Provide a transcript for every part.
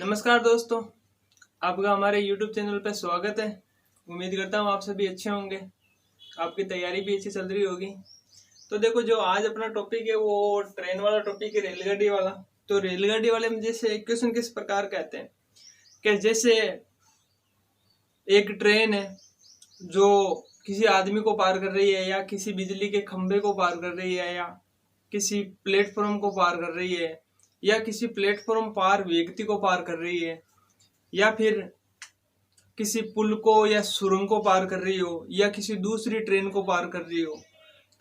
नमस्कार दोस्तों, आपका हमारे YouTube चैनल पर स्वागत है। उम्मीद करता हूँ आप सभी अच्छे होंगे, आपकी तैयारी भी अच्छी चल रही होगी। तो देखो, जो आज अपना टॉपिक है वो ट्रेन वाला टॉपिक है, रेलगाड़ी वाला। तो रेलगाड़ी वाले में जैसे क्वेश्चन किस प्रकार कहते हैं कि जैसे एक ट्रेन है जो किसी आदमी को पार कर रही है, या किसी बिजली के खंभे को पार कर रही है, या किसी प्लेटफॉर्म को पार कर रही है, या किसी प्लेटफॉर्म पार व्यक्ति को पार कर रही है, या फिर किसी पुल को या सुरंग को पार कर रही हो, या किसी दूसरी ट्रेन को पार कर रही हो।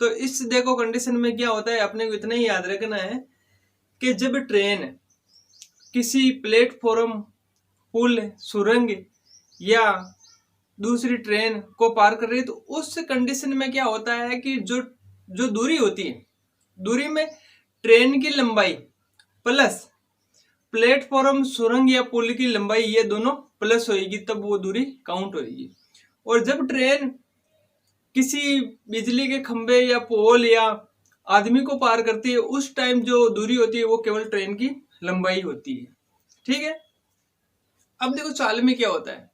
तो इस देखो कंडीशन में क्या होता है, अपने को इतना ही याद रखना है कि जब ट्रेन किसी प्लेटफॉर्म, पुल, सुरंग या दूसरी ट्रेन को पार कर रही है, तो उस कंडीशन में क्या होता है कि जो दूरी होती है, दूरी में ट्रेन की लंबाई प्लस प्लेटफॉर्म, सुरंग या पुल की लंबाई, ये दोनों प्लस होगी, तब वो दूरी काउंट होगी। और जब ट्रेन किसी बिजली के खंभे या पोल या आदमी को पार करती है, उस टाइम जो दूरी होती है वो केवल ट्रेन की लंबाई होती है। ठीक है। अब देखो चाल में क्या होता है।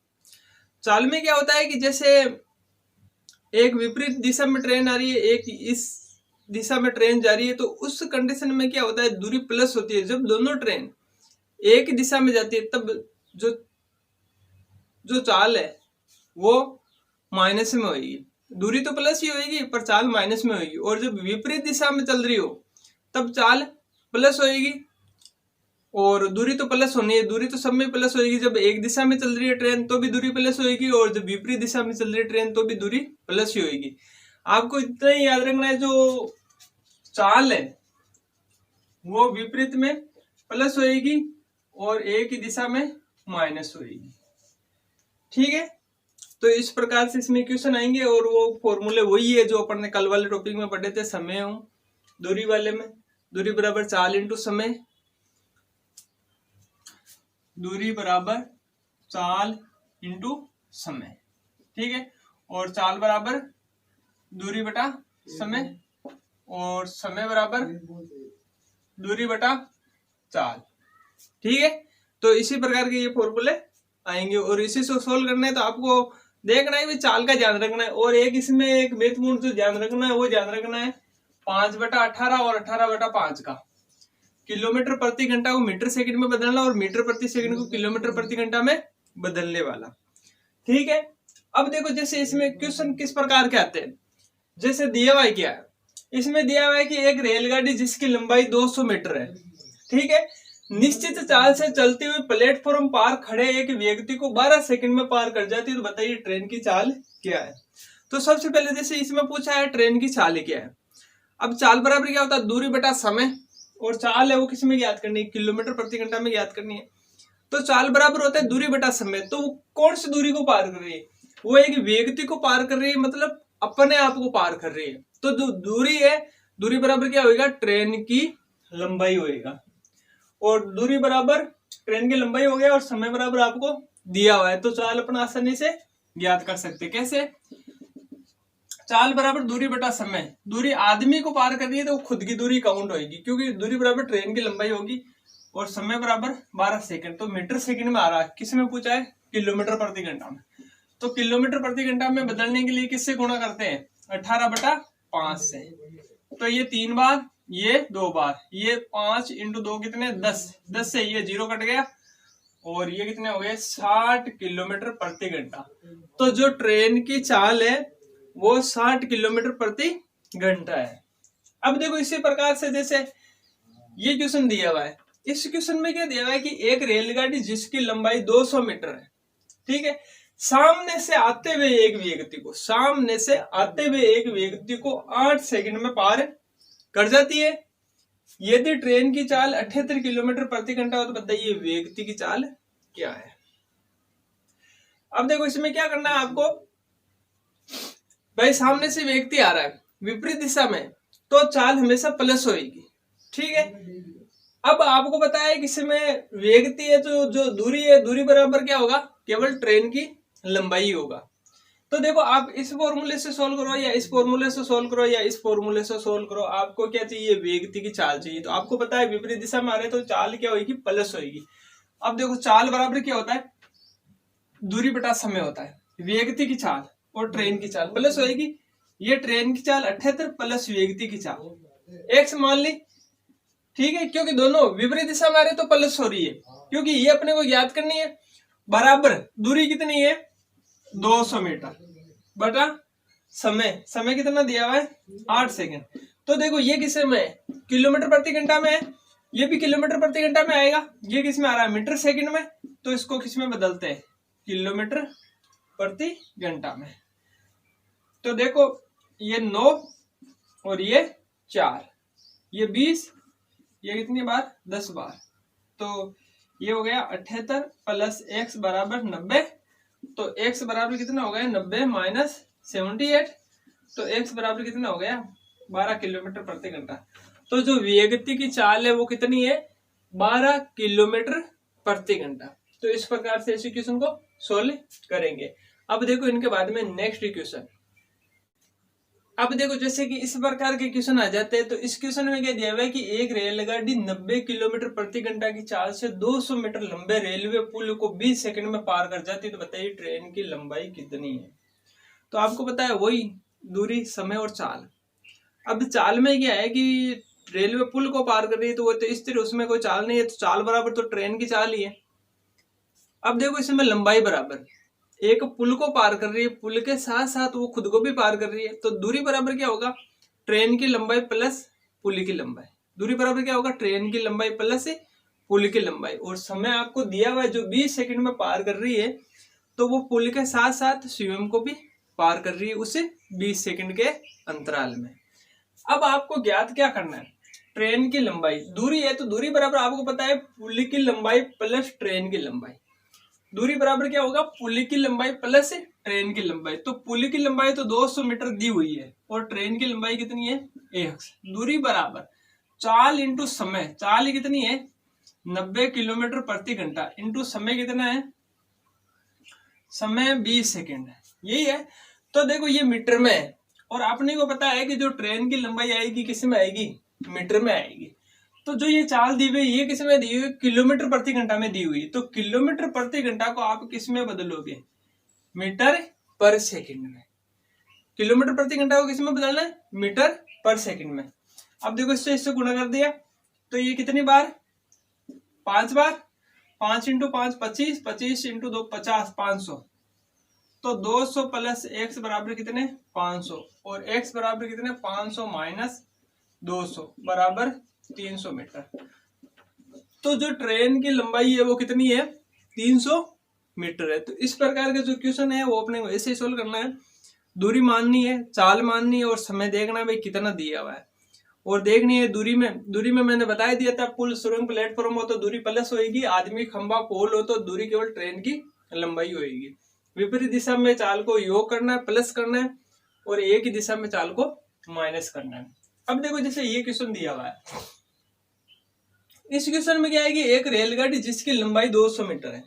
चाल में क्या होता है कि जैसे एक विपरीत दिशा में ट्रेन आ रही है, एक इस दिशा में ट्रेन जा रही है, तो उस कंडीशन में क्या होता है, दूरी प्लस होती है। जब दोनों ट्रेन एक दिशा में जाती है तब जो चाल है वो माइनस में होगी। दूरी तो प्लस ही होगी पर चाल माइनस में होगी। और जब विपरीत दिशा में चल रही हो तब चाल प्लस होगी, और दूरी तो प्लस होनी है, दूरी तो सब में प्लस होगी। जब एक दिशा में चल रही है ट्रेन तो भी दूरी प्लस होगी, और जब विपरीत दिशा में चल रही है ट्रेन तो भी दूरी प्लस ही होगी। आपको इतना ही याद रखना है, जो चाल है वो विपरीत में प्लस होगी और एक ही दिशा में माइनस होगी। ठीक है। तो इस प्रकार से इसमें क्वेश्चन आएंगे, और वो फॉर्मूले वही है जो अपन ने कल वाले टॉपिक में पढ़े थे, समय दूरी वाले में। दूरी बराबर चाल इंटू समय, दूरी बराबर चाल इंटू समय। ठीक है। और चाल बराबर दूरी बटा समय, और समय बराबर दूरी बटा चाल। ठीक है। तो इसी प्रकार के ये फॉर्मूले आएंगे, और इसी से सोल्व करना है। तो आपको देखना है भी चाल का ध्यान रखना है, और एक इसमें एक महत्वपूर्ण जो ध्यान रखना है वो ध्यान रखना है 5/18 और 18/5 का। किलोमीटर प्रति घंटा को मीटर सेकंड में बदलना, और मीटर प्रति सेकंड को किलोमीटर प्रति घंटा में बदलने वाला। ठीक है। अब देखो, जैसे इसमें क्वेश्चन किस प्रकार के आते हैं। जैसे दिया हुआ है, क्या है इसमें दिया हुआ है कि एक रेलगाड़ी जिसकी लंबाई 200 मीटर है, ठीक है, निश्चित चाल से चलते हुए प्लेटफॉर्म पार खड़े एक व्यक्ति को 12 सेकंड में पार कर जाती है। तो बताइए ट्रेन की चाल क्या है। तो सबसे पहले जैसे इसमें पूछा है ट्रेन की चाल क्या है। अब चाल बराबर क्या होता है, दूरी बटा समय, और चाल है वो किस में ज्ञात करनी है, किलोमीटर प्रति घंटा में ज्ञात करनी है। तो चाल बराबर होता है दूरी बटा समय। तो वो कौन सी दूरी को पार कर रही है, वो एक व्यक्ति को पार कर रही है, मतलब अपने आप को पार कर रही है। तो जो दूरी है, दूरी बराबर क्या होगा, ट्रेन की लंबाई होगा। और दूरी बराबर ट्रेन की लंबाई हो गया, और समय बराबर आपको दिया हुआ है। तो चाल अपना आसानी से ज्ञात कर सकते। कैसे, चाल बराबर दूरी बटा समय। दूरी आदमी को पार कर रही है तो खुद की दूरी काउंट होगी, क्योंकि दूरी बराबर ट्रेन की लंबाई होगी, और समय बराबर 12 सेकंड। तो मीटर सेकंड में आ रहा है, किस में पूछा है, किलोमीटर प्रति घंटा में। तो किलोमीटर प्रति घंटा में बदलने के लिए किससे गुणा करते हैं, 18/5 से। तो ये 3 बार, ये 2 बार, ये 5 × 2 कितने, 10 से ये 0 कट गया, और ये कितने हो गए, 60 किलोमीटर प्रति घंटा। तो जो ट्रेन की चाल है वो 60 किलोमीटर प्रति घंटा है। अब देखो इसी प्रकार से जैसे ये क्वेश्चन दिया हुआ है, इस क्वेश्चन में क्या दिया हुआ है कि एक रेलगाड़ी जिसकी लंबाई 200 मीटर है, ठीक है, सामने से आते हुए एक व्यक्ति को 8 सेकंड में पार कर जाती है। यदि ट्रेन की चाल 78 किलोमीटर प्रति घंटा हो तो बताइए व्यक्ति की चाल क्या है। अब देखो इसमें क्या करना है आपको, भाई सामने से व्यक्ति आ रहा है विपरीत दिशा में, तो चाल हमेशा प्लस होगी। ठीक है। अब आपको पता है कि इसमें व्यक्ति है, तो जो दूरी है, दूरी बराबर क्या होगा, केवल ट्रेन की लंबाई होगा। तो देखो आप इस फॉर्मूले से सोल्व करो, या इस फॉर्मूले से सोल्व करो, या इस फॉर्मूले से सोल्व करो, आपको क्या चाहिए, व्यक्ति की चाल चाहिए। तो आपको पता है विपरीत दिशा में आ रहे तो चाल क्या होगी, प्लस होगी। अब देखो चाल बराबर क्या होता है, दूरी बटा समय होता है। वेगति की चाल और ट्रेन की चाल प्लस होएगी, ये ट्रेन की चाल 78 प्लस वेगति की चाल x मान ली, ठीक है, क्योंकि दोनों विपरीत दिशा में आ रहे तो प्लस हो रही है, क्योंकि ये अपने को याद करनी है। बराबर दूरी कितनी है 200 मीटर बटा समय, समय कितना दिया हुआ है 8 सेकंड। तो देखो ये किस में है, किलोमीटर प्रति घंटा में है, ये भी किलोमीटर प्रति घंटा में आएगा, ये किस में आ रहा है मीटर सेकंड में, तो इसको किस में बदलते हैं किलोमीटर प्रति घंटा में। तो देखो ये 9 और ये 4, ये 20, ये कितनी बार 10 बार, तो ये हो गया 78 प्लस x बराबर 90, तो x बराबर कितना हो गया 90 माइनस 78, तो x बराबर कितना हो गया 12 किलोमीटर प्रति घंटा। तो जो वेगति की चाल है वो कितनी है 12 किलोमीटर प्रति घंटा। तो इस प्रकार से इस इक्वेशन को सोल्व करेंगे। अब देखो इनके बाद में नेक्स्ट इक्वेशन, अब देखो जैसे कि इस प्रकार के क्वेश्चन आ जाते हैं, तो इस क्वेश्चन में क्या दिया हुआ है कि एक रेलगाड़ी 90 किलोमीटर प्रति घंटा की चाल से 200 मीटर लंबे रेलवे पुल को 20 सेकंड में पार कर जाती है, तो बताइए ट्रेन की लंबाई कितनी है। तो आपको पता है वही दूरी, समय और चाल। अब चाल में क्या है कि रेलवे पुल को पार कर रही है तो वो तो स्थिर, उसमें कोई चाल नहीं है, तो चाल बराबर तो ट्रेन की चाल ही है। अब देखो इसमें लंबाई बराबर, एक पुल को पार कर रही है, पुल के साथ साथ वो खुद को भी पार कर रही है, तो दूरी बराबर क्या होगा ट्रेन की लंबाई प्लस पुल की लंबाई। दूरी बराबर क्या होगा ट्रेन की लंबाई प्लस पुल की लंबाई, और समय आपको दिया हुआ है जो 20 सेकंड में पार कर रही है, तो वो पुल के साथ साथ स्वयं को भी पार कर रही है उसे 20 सेकंड के अंतराल में। अब आपको ज्ञात क्या करना है, ट्रेन की लंबाई, दूरी है तो दूरी बराबर आपको पता है पुल की लंबाई प्लस ट्रेन की लंबाई। दूरी बराबर क्या होगा पुल की लंबाई प्लस ट्रेन की लंबाई, तो पुल की लंबाई तो 200 मीटर दी हुई है और ट्रेन की लंबाई कितनी है 1। दूरी बराबर चाल इंटू समय, चाल कितनी है 90 किलोमीटर प्रति घंटा इंटू समय कितना है, समय 20 सेकेंड है, यही है। तो देखो ये मीटर में है और आपने को पता है कि जो ट्रेन की लंबाई आएगी किस में आएगी मीटर में आएगी। तो जो ये चाल दी हुई ये किस में दी हुई किलोमीटर प्रति घंटा में दी हुई, तो किलोमीटर प्रति घंटा को आप किस में बदलोगे मीटर पर सेकंड में। किलोमीटर प्रति घंटा को किस में बदलना है मीटर पर सेकंड में। अब देखो इससे गुणा कर दिया तो ये कितनी बार 5 बार, 5 इंटू 5 25, 25 इंटू 2 50, 500, तो 200 प्लस x बराबर कितने 500, और x बराबर कितने 500 माइनस 200 बराबर 300 मीटर। तो जो ट्रेन की लंबाई है वो कितनी है 300 मीटर है। तो इस प्रकार का जो क्वेश्चन है वो अपने को ऐसे ही सोल्व करना है, दूरी माननी है, चाल माननी है और समय देखना है भाई कितना दिया हुआ है, और देखनी है दूरी में मैंने बताया दिया था पुल सुरंग प्लेटफॉर्म हो तो दूरी प्लस होगी, आदमी खंबा पोल हो तो दूरी केवल ट्रेन की लंबाई होगी। विपरीत दिशा में चाल को योग करना है प्लस करना है और एक ही दिशा में चाल को माइनस करना है। अब देखो जैसे ये क्वेश्चन दिया हुआ है, इस क्वेश्चन में क्या है कि एक रेलगाड़ी जिसकी लंबाई 200 मीटर है,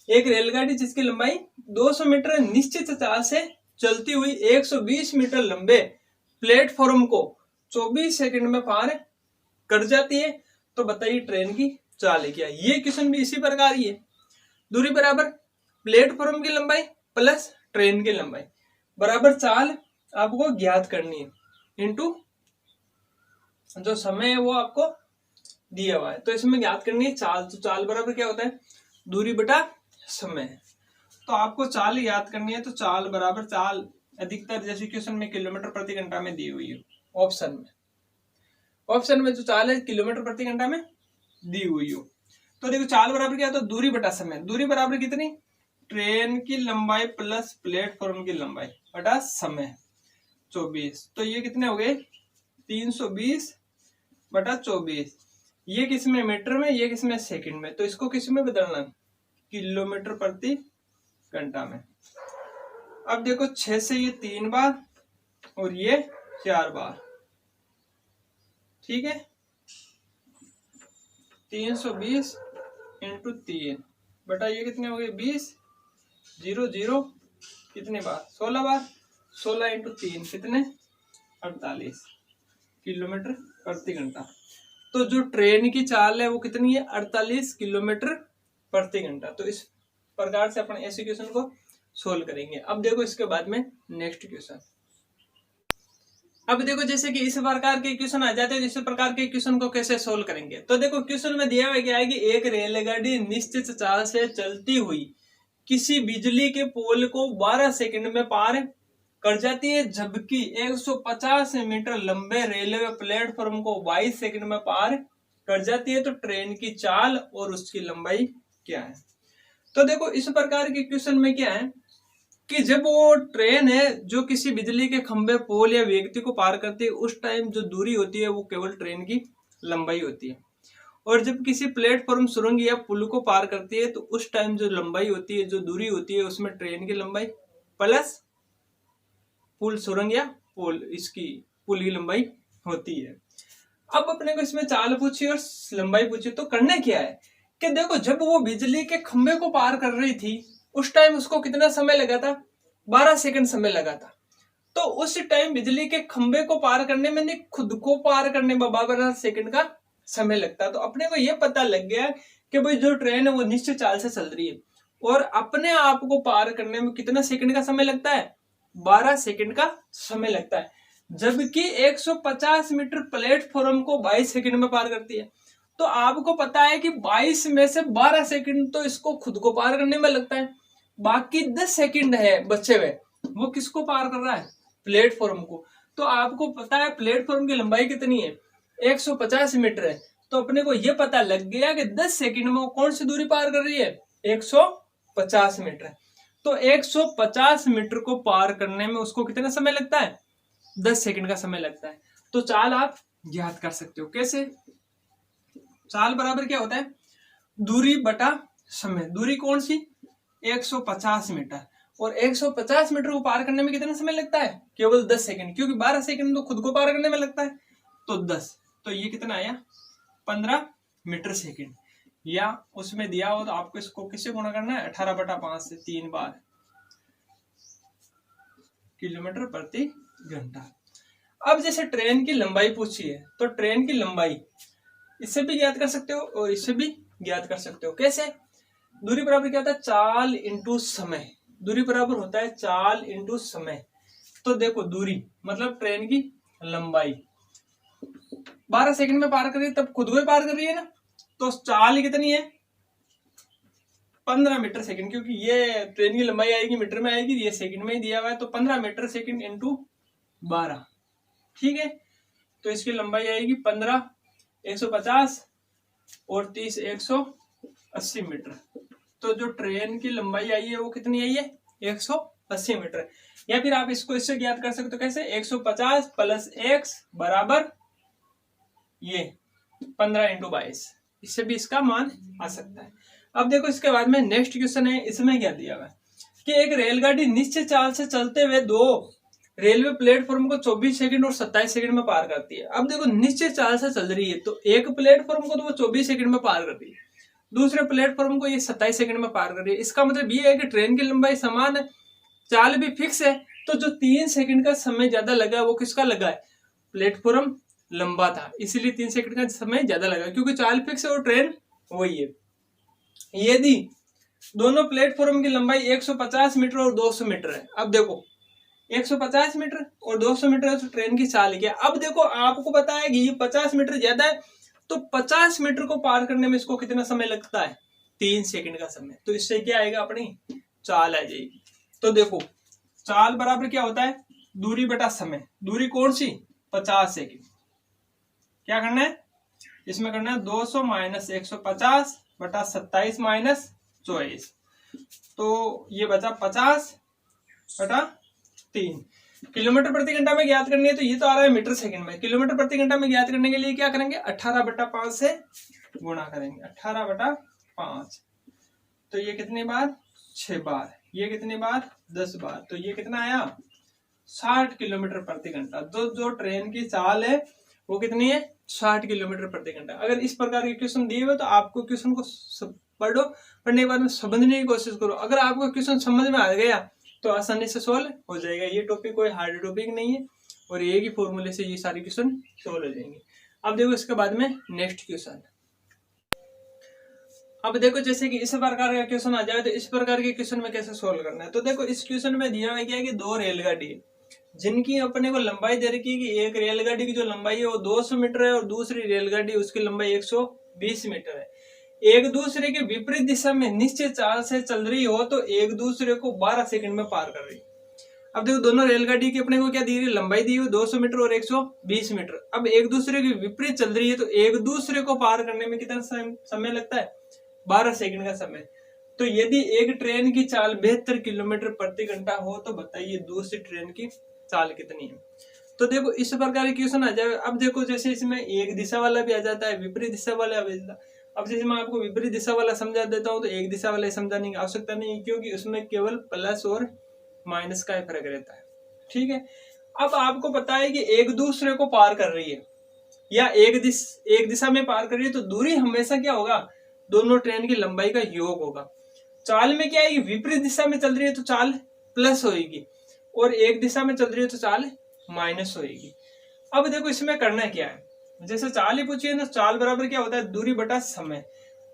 एक रेलगाड़ी जिसकी लंबाई 200 मीटर निश्चित चाल से चलती हुई 120 मीटर लंबे प्लेटफॉर्म को 24 सेकंड में पार कर जाती है, तो बताइए ट्रेन की चाल है क्या। ये क्वेश्चन भी इसी प्रकार ही है, दूरी बराबर प्लेटफॉर्म की लंबाई प्लस ट्रेन की लंबाई बराबर चाल आपको ज्ञात करनी है इनटू जो समय है वो आपको दिया हुआ है, तो इसमें ज्ञात करनी है चाल। तो चाल बराबर क्या होता है दूरी बटा समय, तो आपको चाल याद करनी है, तो चाल बराबर चाल अधिकतर जैसे क्वेश्चन में किलोमीटर प्रति घंटा में दी हुई है, ऑप्शन में जो चाल है किलोमीटर प्रति घंटा में दी हुई हो। तो देखो चाल बराबर क्या होता है दूरी बटा समय, दूरी बराबर कितनी ट्रेन की लंबाई प्लस प्लेटफॉर्म की लंबाई बटा समय 24, तो ये कितने हो गए 320 बटा 24, ये किस में मीटर में, ये किस में सेकंड में, तो इसको किस में बदलना किलोमीटर प्रति घंटा में। अब देखो 6 से ये 3 बार और ये 4 बार, ठीक है 320 इंटू 3 बटा ये कितने हो गए 20, 0 0 कितने बार 16 बार, 16 इंटू 3 कितने 48 किलोमीटर प्रति घंटा। तो जो ट्रेन की चाल है वो कितनी है 48 किलोमीटर प्रति घंटा। तो इस प्रकार से अपन ऐसे क्वेश्चन को सोल्व करेंगे। अब देखो इसके बाद में नेक्स्ट क्वेश्चन। अब देखो जैसे कि इस प्रकार के क्वेश्चन आ जाते हैं, इस प्रकार के क्वेश्चन को कैसे सोल्व करेंगे। तो देखो क्वेश्चन में दिया हुआ क्या है कि एक रेलगाड़ी निश्चित चाल से चलती हुई किसी बिजली के पोल को 12 सेकंड में पार कर जाती है, जबकि 150 मीटर लंबे रेलवे प्लेटफॉर्म को 22 सेकंड में पार कर जाती है। तो ट्रेन की चाल और उसकी लंबाई क्या है। तो देखो इस प्रकार के क्वेश्चन में क्या है कि जब वो ट्रेन है जो किसी बिजली के खंभे, पोल या व्यक्ति को पार करती है, उस टाइम जो दूरी होती है वो केवल ट्रेन की लंबाई होती है। और जब किसी प्लेटफॉर्म, सुरंग या पुल को पार करती है तो उस टाइम जो लंबाई होती है, जो दूरी होती है, उसमें ट्रेन की लंबाई प्लस पुल, सुरंग या पुल, इसकी पुल की लंबाई होती है। अब अपने को इसमें चाल पूछी और लंबाई पूछी, तो करना क्या है कि देखो जब वो बिजली के खंभे को पार कर रही थी उस टाइम उसको कितना समय लगा था, 12 सेकंड समय लगा था। तो उस टाइम बिजली के खंभे को पार करने में, नहीं खुद को पार करने में 12 सेकंड का समय लगता। तो अपने को यह पता लग गया कि भाई जो ट्रेन है वो निश्चित चाल से चल रही है और अपने आप को पार करने में कितना सेकंड का समय लगता है, 12 सेकंड का समय लगता है, जबकि 150 मीटर प्लेटफॉर्म को 22 सेकंड में पार करती है। तो आपको पता है कि 22 में से 12 सेकंड तो इसको खुद को पार करने में लगता है, बाकी 10 सेकंड है बचे हुए, वो किसको पार कर रहा है, प्लेटफॉर्म को। तो आपको पता है प्लेटफॉर्म की लंबाई कितनी है, 150 मीटर है। तो अपने को यह पता लग गया कि 10 सेकंड में वो कौन सी दूरी पार कर रही है, 150 मीटर। तो 150 मीटर को पार करने में उसको कितना समय लगता है, 10 सेकंड का समय लगता है। तो चाल आप याद कर सकते हो कैसे। चाल बराबर क्या होता है, दूरी बटा समय। दूरी कौन सी, 150 मीटर, और 150 मीटर को पार करने में कितना समय लगता है, केवल 10 सेकंड, क्योंकि 12 सेकंड तो खुद को पार करने में लगता है। तो 10, तो ये कितना आया, 15 मीटर सेकंड। या उसमें दिया हो तो आपको इसको किससे गुणा करना है, 18/5 से 3 बार किलोमीटर प्रति घंटा। अब जैसे ट्रेन की लंबाई पूछी है तो ट्रेन की लंबाई इससे भी ज्ञात कर सकते हो और इससे भी ज्ञात कर सकते हो। कैसे, दूरी बराबर क्या होता है, चाल इंटू समय। दूरी बराबर होता है चाल इंटू समय। तो देखो दूरी मतलब ट्रेन की लंबाई 12 सेकंड में पार कर रही है, तब खुद को ही पार कर रही है ना। तो चाल कितनी है, 15 मीटर सेकंड, क्योंकि ये ट्रेन की लंबाई आएगी मीटर में आएगी, ये सेकंड में ही दिया हुआ है। तो 15 मीटर सेकंड इंटू 12, ठीक है। तो इसकी लंबाई आएगी 15, 150 और 30, 180 मीटर। तो जो ट्रेन की लंबाई आई है वो कितनी आई है, 180 मीटर। या फिर आप इसको इससे ज्ञात कर सकते हो कैसे, 150 प्लस x बराबर ये 15 इंटू 22, इससे भी इसका मान आ सकता है। अब देखो इसके बाद में नेक्स्ट क्वेश्चन है, इसमें क्या दिया हुआ है कि एक रेलगाड़ी निश्चित चाल से चलते हुए दो रेलवे प्लेटफॉर्म को 24 सेकंड और 27 सेकंड में पार करती है। अब देखो निश्चित चाल से चल रही है तो एक प्लेटफॉर्म को तो वो 24 सेकंड में पार कर रही है, दूसरे प्लेटफॉर्म को ये 27 सेकंड में पार कर रही है। इसका मतलब ये है कि ट्रेन की लंबाई समान है, चाल भी फिक्स है। तो जो 3 सेकंड का समय ज्यादा लगा वो किसका लगा है, प्लेटफॉर्म लंबा था इसीलिए 3 सेकंड का समय ज्यादा लगा, क्योंकि चाल फिक्स है और ट्रेन वही है। यदि दोनों प्लेटफॉर्म की लंबाई 150 मीटर और 200 मीटर है, अब देखो 150 मीटर और 200 मीटर है तो ट्रेन की चाल क्या। अब देखो आपको पता है कि 50 मीटर ज्यादा है, तो 50 मीटर को पार करने में इसको कितना समय लगता है, 3 सेकंड का समय। तो इससे क्या आएगा, अपनी चाल आ जाएगी। तो देखो चाल बराबर क्या होता है, दूरी बटा समय। दूरी कौन सी, 50 सेकंड। क्या करना है इसमें, करना है 200 माइनस 150 बटा 27 माइनस 24। तो ये बचा 50 बटा 3। किलोमीटर प्रति घंटा में ज्ञात करनी है तो ये तो आ रहा है मीटर सेकंड में। किलोमीटर प्रति घंटा में ज्ञात करने के लिए क्या करेंगे, 18/5 से गुणा करेंगे, 18/5। तो ये कितनी बार, 6 बार। ये कितनी बार, 10 बार। तो ये कितना आया, 60 किलोमीटर प्रति घंटा। जो ट्रेन की चाल है वो कितनी है, 60 किलोमीटर प्रति घंटा। अगर इस प्रकार के क्वेश्चन दिए हुए तो आपको क्वेश्चन को पढ़ो, पढ़ने के बाद में समझने की कोशिश करो। अगर आपको क्वेश्चन समझ में आ गया तो आसानी से सोल्व हो जाएगा। ये टॉपिक कोई हार्ड टॉपिक नहीं है और एक ही फॉर्मूले से ये सारे क्वेश्चन सोल्व हो जाएंगे। अब देखो इसके बाद में नेक्स्ट क्वेश्चन। अब देखो जैसे कि इस प्रकार का क्वेश्चन आ जाए तो इस प्रकार के क्वेश्चन में कैसे सोल्व करना है। तो देखो इस क्वेश्चन में दिया हुआ क्या है कि दो रेलगाड़ी है जिनकी अपने को लंबाई दे रखी है कि एक रेलगाड़ी की जो लंबाई है वो 200 मीटर है और दूसरी रेलगाड़ी उसकी लंबाई 120 मीटर है। एक दूसरे के विपरीत दिशा में निश्चित चाल से चल रही हो तो एक दूसरे को 12 सेकंड में पार कर रही। अब देखो दोनों रेलगाड़ी की अपने को क्या दी रही, लंबाई दी हुई 200 मीटर और 120 मीटर। अब एक दूसरे के विपरीत चल रही है तो एक दूसरे को पार करने में कितना समय लगता है, 12 सेकंड का समय। तो यदि एक ट्रेन की चाल 72 किलोमीटर प्रति घंटा हो तो बताइए दूसरी ट्रेन की चाल कितनी है। तो देखो इस प्रकार के क्वेश्चन आ जाए। अब देखो जैसे इसमें एक दिशा वाला भी आ जाता है, विपरीत दिशा वाला भी आ जाता है। अब जैसे मैं आपको विपरीत दिशा वाला समझा देता हूँ तो एक दिशा वाला समझाने की आवश्यकता नहीं है क्योंकि उसमें केवल प्लस और माइनस का फर्क रहता है। ठीक है, अब आपको पता है कि एक दूसरे को पार कर रही है या एक दिशा में पार कर रही है तो दूरी हमेशा क्या होगा, दोनों ट्रेन की लंबाई का योग होगा। चाल में क्या है, विपरीत दिशा में चल रही है तो चाल प्लस होगी और एक दिशा में चल रही है तो चाल माइनस होगी। अब देखो इसमें करना क्या है, जैसे चाल ही पूछिए ना, चाल बराबर क्या होता है, दूरी बटा समय।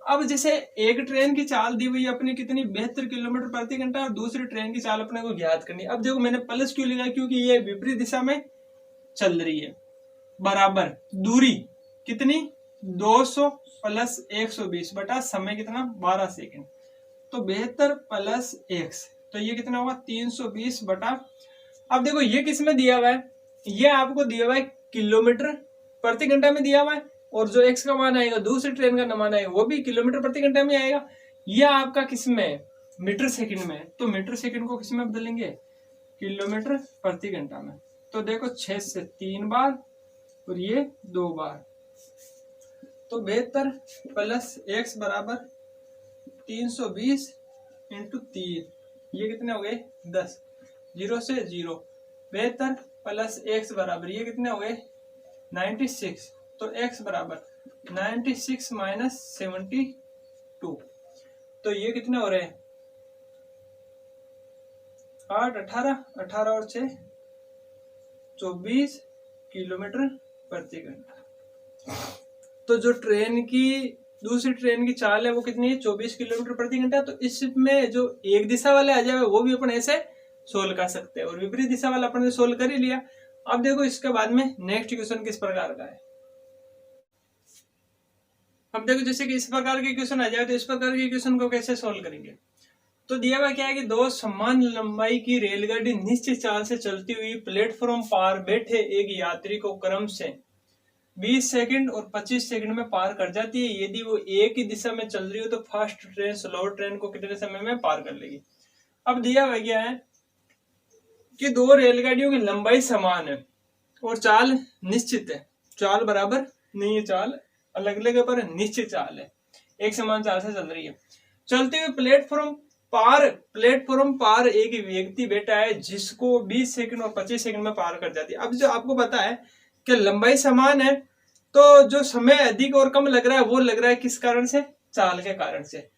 अब जैसे एक ट्रेन की चाल दी हुई अपनी कितनी 72 किलोमीटर प्रति घंटा और दूसरी ट्रेन की चाल अपने को ज्ञात करनी। अब देखो मैंने प्लस क्यों लिखा, क्योंकि ये विपरीत दिशा में चल रही है। बराबर दूरी कितनी 200 प्लस 120 बटा समय कितना 12 सेकंड। तो 72 प्लस 1 तो ये कितना होगा 320 बटा। अब देखो ये किस में दिया हुआ है, ये आपको दिया हुआ है किलोमीटर प्रति घंटा में दिया हुआ है और जो x का मान आएगा दूसरी ट्रेन का मान आएगा वो भी किलोमीटर प्रति घंटा में आएगा। यह आपका किस में मीटर सेकंड में, तो मीटर सेकंड को किस में बदलेंगे, किलोमीटर प्रति घंटा में। तो देखो 6 से 3 बार और ये 2 बार, तो 72 प्लस x बराबर 320 इंटू 3, ये कितने हो गए 10, 0 से 0। 72 प्लस x बराबर ये कितने हो गए 96, तो x बराबर 96 माइनस 72, तो ये कितने हो रहे हैं 8, 18 और 6 24 किलोमीटर प्रति घंटा। तो जो ट्रेन की दूसरी ट्रेन की चाल है वो कितनी है 24 किलोमीटर प्रति घंटा। तो इसमें जो एक दिशा वाले आ जाए वो भी अपन ऐसे सोल्व कर सकते हैं और विपरीत दिशा वाला अपन ने सोल्व कर ही लिया। अब देखो इसके बाद में नेक्स्ट क्वेश्चन किस प्रकार का है। अब देखो जैसे कि इस प्रकार के क्वेश्चन आ जाए तो इस प्रकार के क्वेश्चन को कैसे सोल्व करेंगे। तो दिया हुआ क्या है कि दो समान लंबाई की रेलगाड़ी निश्चित चाल से चलती हुई प्लेटफॉर्म पार बैठे एक यात्री को क्रम से 20 सेकंड और 25 सेकंड में पार कर जाती है। यदि वो एक ही दिशा में चल रही हो तो फास्ट ट्रेन स्लो ट्रेन को कितने समय में पार कर लेगी। अब दिया हुआ क्या है कि दो रेलगाड़ियों की लंबाई समान है और चाल निश्चित है, चाल बराबर नहीं है, चाल अलग अलग है पर निश्चित चाल है, एक समान चाल से चल रही है। चलते हुए प्लेटफॉर्म पार एक व्यक्ति बैठा है जिसको 20 सेकंड और 25 सेकंड में पार कर जाती है। अब जो आपको पता है कि लंबाई समान है तो जो समय अधिक और कम लग रहा है वो लग रहा है किस कारण से, चाल के कारण से।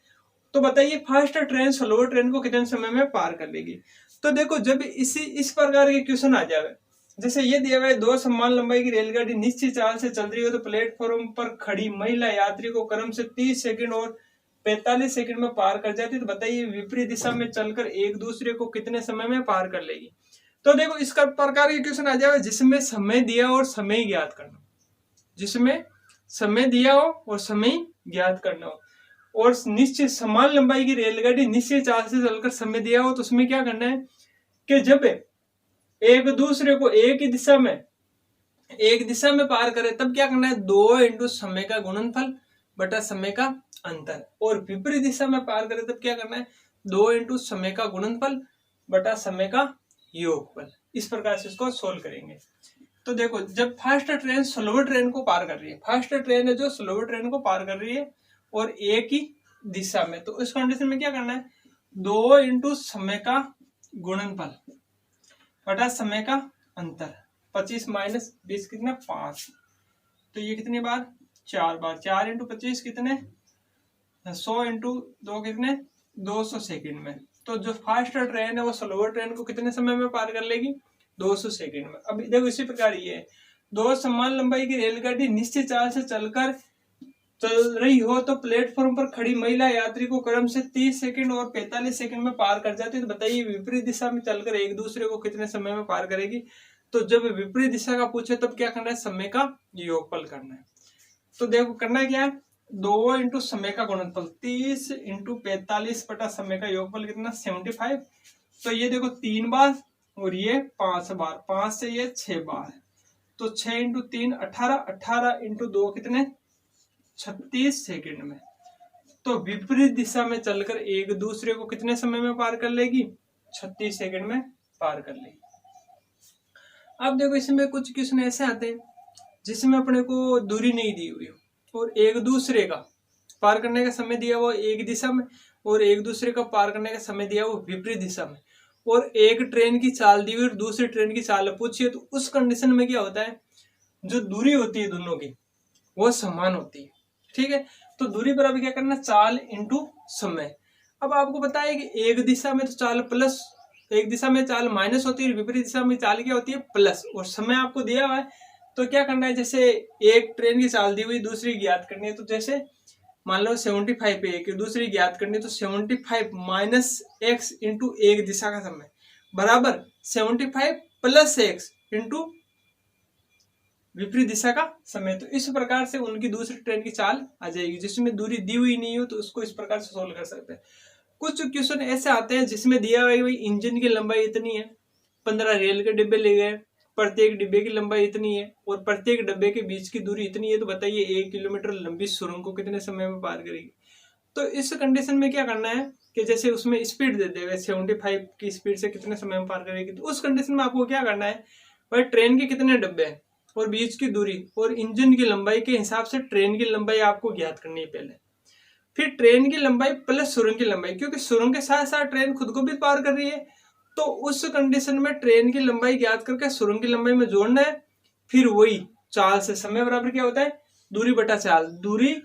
तो बताइए फास्ट ट्रेन स्लो ट्रेन को कितने समय में पार कर लेगी। तो देखो जब इस प्रकार के क्वेश्चन आ जाए, जैसे ये दिया हुआ है दो समान लंबाई की रेलगाड़ी निश्चित चाल से चल रही हो तो प्लेटफॉर्म पर खड़ी महिला यात्री को क्रम से 30 सेकंड और 45 सेकंड में पार कर जाती है। तो बताइए विपरीत दिशा में चलकर एक दूसरे को कितने समय में पार कर लेगी। तो देखो इस प्रकार के क्वेश्चन आ जाए जिसमें समय दिया और समय ज्ञात करना, जिसमें समय दिया हो और समय ज्ञात करना हो और निश्चित समान लंबाई की रेलगाड़ी निश्चित चाल से चलकर समय दिया हो तो उसमें क्या करना है कि जब एक दूसरे को एक दिशा में पार करे तब क्या करना है 2 इंटू समय का गुणनफल बटा समय का अंतर, और विपरीत दिशा में पार करे तब क्या करना है 2 इंटू समय का गुणनफल बटा समय का योगफल। इस प्रकार से इसको सोल्व करेंगे। तो देखो जब फास्ट ट्रेन स्लो ट्रेन को पार कर रही है, फास्ट ट्रेन है जो स्लो ट्रेन को पार कर रही है और एक ही दिशा में, तो इस कंडीशन में क्या करना है 2 इंटू समय का गुणनफल बटा समय का अंतर, 25 माइनस 20 कितना 5, तो ये कितनी बार 4 बार, 4 इंटू 25 कितने 100 इंटू 2 कितने 200 सेकंड में। तो जो फास्ट ट्रेन है वो स्लो ट्रेन को कितने समय में पार कर लेगी 200 सेकंड में। अब देखो इसी प्रकार ये दो समान लंबाई की रेलगाड़ी निश्चित चाल से चल रही हो तो प्लेटफॉर्म पर खड़ी महिला यात्री को क्रम से 30 सेकंड और 45 सेकंड में पार कर जाती है। तो बताइए विपरीत दिशा में चलकर एक दूसरे को कितने समय में पार करेगी। तो जब विपरीत दिशा का पूछे तब क्या करना है, समय का योगफल करना है। तो देखो करना है क्या है, 2 इंटू समय का गुणनफल 30 इंटू 45 बटा समय का योगफल कितना 75। तो ये देखो 3 बार और ये 5 बार, 5 से ये 6 बार, तो 6 इंटू 3 18, 18 इंटू 2 कितने 36 सेकंड में। तो विपरीत दिशा में चलकर एक दूसरे को कितने समय में पार कर लेगी, 36 सेकंड में पार कर लेगी। अब देखो इसमें कुछ क्वेश्चन ऐसे आते हैं जिसमें अपने को दूरी नहीं दी हुई हो और एक दूसरे का पार करने का समय दिया हुआ एक दिशा में और एक दूसरे का पार करने का समय दिया हुआ विपरीत दिशा में, और एक ट्रेन की चाल दी हुई और दूसरी ट्रेन की चाल पूछिए, तो उस कंडीशन में क्या होता है, जो दूरी होती है दोनों की वो समान होती है। ठीक है, तो दूरी बराबर क्या करना, चाल इंटू समय। अब आपको पता है कि एक दिशा में तो चाल प्लस, एक दिशा में चाल माइनस होती है, विपरीत दिशा में चाल क्या होती है प्लस, और समय आपको दिया हुआ है। तो क्या करना है, जैसे एक ट्रेन की चाल दी हुई दूसरी ज्ञात करनी है, तो जैसे मान लो 75 पे एक दूसरी ज्ञात करनी है, तो 75 माइनस एक्स इंटू एक दिशा का समय बराबर 75 प्लस एक्स इंटू विपरीत दिशा का समय। तो इस प्रकार से उनकी दूसरी ट्रेन की चाल आ जाएगी। जिसमें दूरी दी हुई नहीं हो तो उसको इस प्रकार से सोल्व कर सकते हैं। कुछ क्वेश्चन ऐसे आते हैं जिसमें दिया हुआ इंजन की लंबाई इतनी है, 15 रेल के डिब्बे ले गए, प्रत्येक डिब्बे की लंबाई इतनी है और प्रत्येक डिब्बे के बीच की दूरी इतनी है, तो बताइए 1 किलोमीटर लंबी सुरंग को कितने समय में पार करेगी। तो इस कंडीशन में क्या करना है कि जैसे उसमें स्पीड दे देगा 75 की स्पीड से कितने समय में पार करेगी, तो उस कंडीशन में आपको क्या करना है, भाई ट्रेन के कितने डब्बे हैं और बीच की दूरी और इंजन की लंबाई के हिसाब से ट्रेन की लंबाई आपको ज्ञात करनी है पहले, फिर ट्रेन की लंबाई प्लस सुरंग की लंबाई, क्योंकि सुरंग के साथ साथ ट्रेन खुद को भी पार कर रही है। तो उस कंडीशन में ट्रेन की लंबाई ज्ञात करके सुरंग की लंबाई में जोड़ना है, फिर वही चाल से समय बराबर क्या होता है, दूरी बटा चाल, दूरी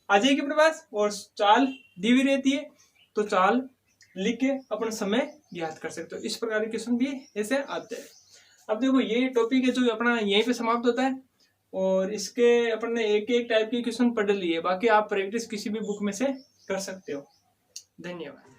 आ जाएगी अपने पास और चाल दी हुई रहती है, तो चाल लिख के अपन समय ज्ञात कर सकते हो। इस प्रकार के क्वेश्चन भी ऐसे आते हैं। अब देखो ये टॉपिक है जो अपना यहीं पे समाप्त होता है, और इसके अपन ने एक एक टाइप के क्वेश्चन पढ़ लिए, बाकी आप प्रैक्टिस किसी भी बुक में से कर सकते हो। धन्यवाद।